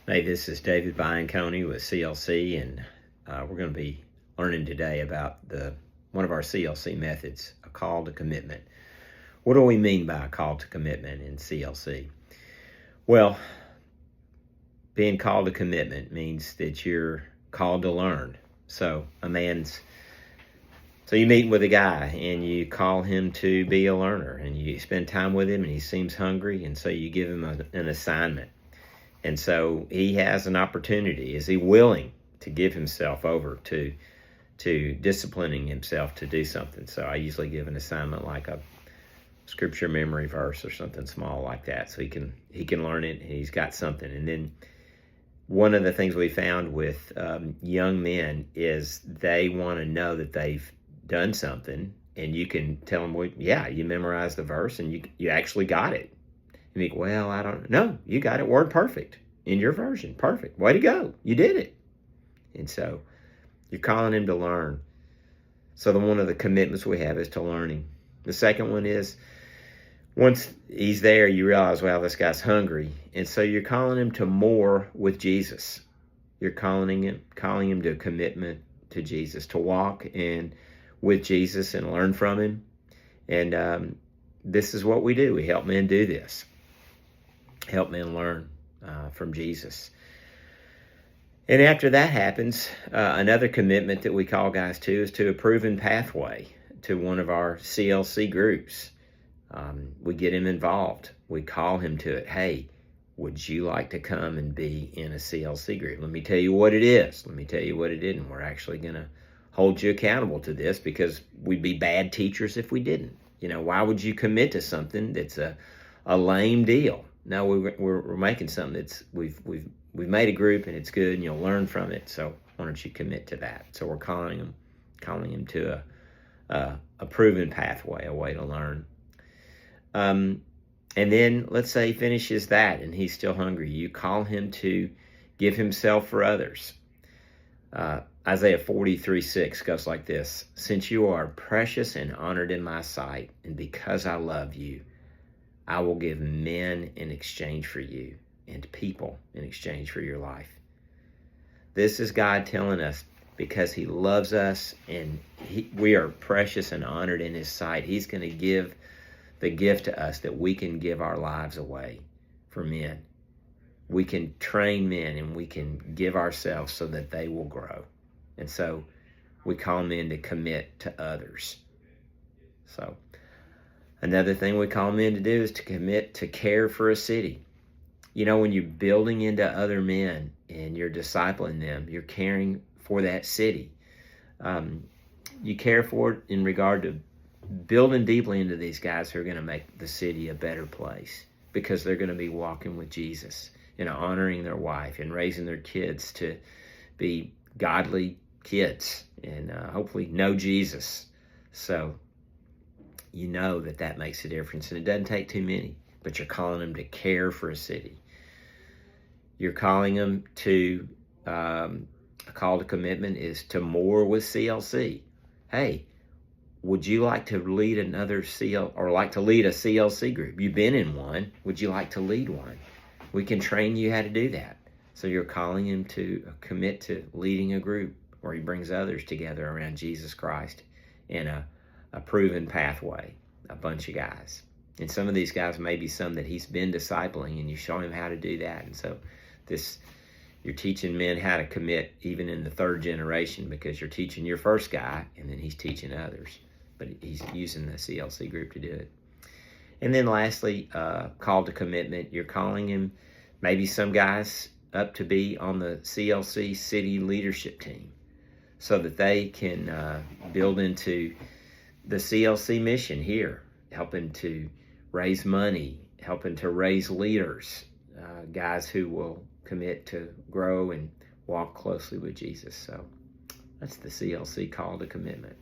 Hey, this is David Bianconi with CLC, and we're going to be learning today about one of our CLC methods, a call to commitment. What do we mean by a call to commitment in CLC? Well, being called to commitment means that you're called to learn. So you meet with a guy and you call him to be a learner, and you spend time with him, and he seems hungry, and so you give him an assignment. And so he has an opportunity. Is he willing to give himself over to disciplining himself to do something? So I usually give an assignment like a scripture memory verse or something small like that, so he can learn it, and he's got something. And then one of the things we found with young men is they want to know that they've done something, and you can tell them, well, yeah, you memorized the verse and you actually got it. And you go, well, I don't know. You got it word perfect in your version. Perfect. Way to go. You did it. And so you're calling him to learn. So one of the commitments we have is to learning. The second one is once he's there, you realize, wow, this guy's hungry. And so you're calling him to more with Jesus. You're calling him to a commitment to Jesus, to walk with Jesus and learn from him. And this is what we do. We help men do this. Help men learn from Jesus. And after that happens, another commitment that we call guys to is to a proven pathway to one of our CLC groups. We get him involved. We call him to it. Hey, would you like to come and be in a CLC group? Let me tell you what it is. Let me tell you what it isn't. We're actually going to hold you accountable to this, because we'd be bad teachers if we didn't. Why would you commit to something that's a lame deal? No, we're making something that's we've made a group, and it's good, and you'll learn from it. So why don't you commit to that? So we're calling him to a proven pathway, a way to learn. And then let's say he finishes that and he's still hungry. You call him to give himself for others. Isaiah 43:6 goes like this: since you are precious and honored in my sight, and because I love you, I will give men in exchange for you, and people in exchange for your life. This is God telling us, because he loves us and we are precious and honored in his sight, he's going to give the gift to us that we can give our lives away for men. We can train men, and we can give ourselves so that they will grow. And so we call men to commit to others. So another thing we call men to do is to commit to care for a city. When you're building into other men and you're discipling them, you're caring for that city. You care for it in regard to building deeply into these guys who are going to make the city a better place, because they're going to be walking with Jesus and honoring their wife and raising their kids to be godly kids and hopefully know Jesus. So that makes a difference, and it doesn't take too many, but you're calling them to care for a city. You're calling them to a call to commitment is to more with CLC. Hey, would you like to lead another like to lead a CLC group? You've been in one. Would you like to lead one? We can train you how to do that. So you're calling him to commit to leading a group where he brings others together around Jesus Christ in a proven pathway, a bunch of guys. And some of these guys may be some that he's been discipling, and you show him how to do that. And so you're teaching men how to commit even in the third generation, because you're teaching your first guy, and then he's teaching others. But he's using the CLC group to do it. And then lastly, call to commitment. You're calling him, maybe some guys, up to be on the CLC city leadership team, so that they can build into the CLC mission here, helping to raise money, helping to raise leaders, guys who will commit to grow and walk closely with Jesus. So that's the CLC call to commitment.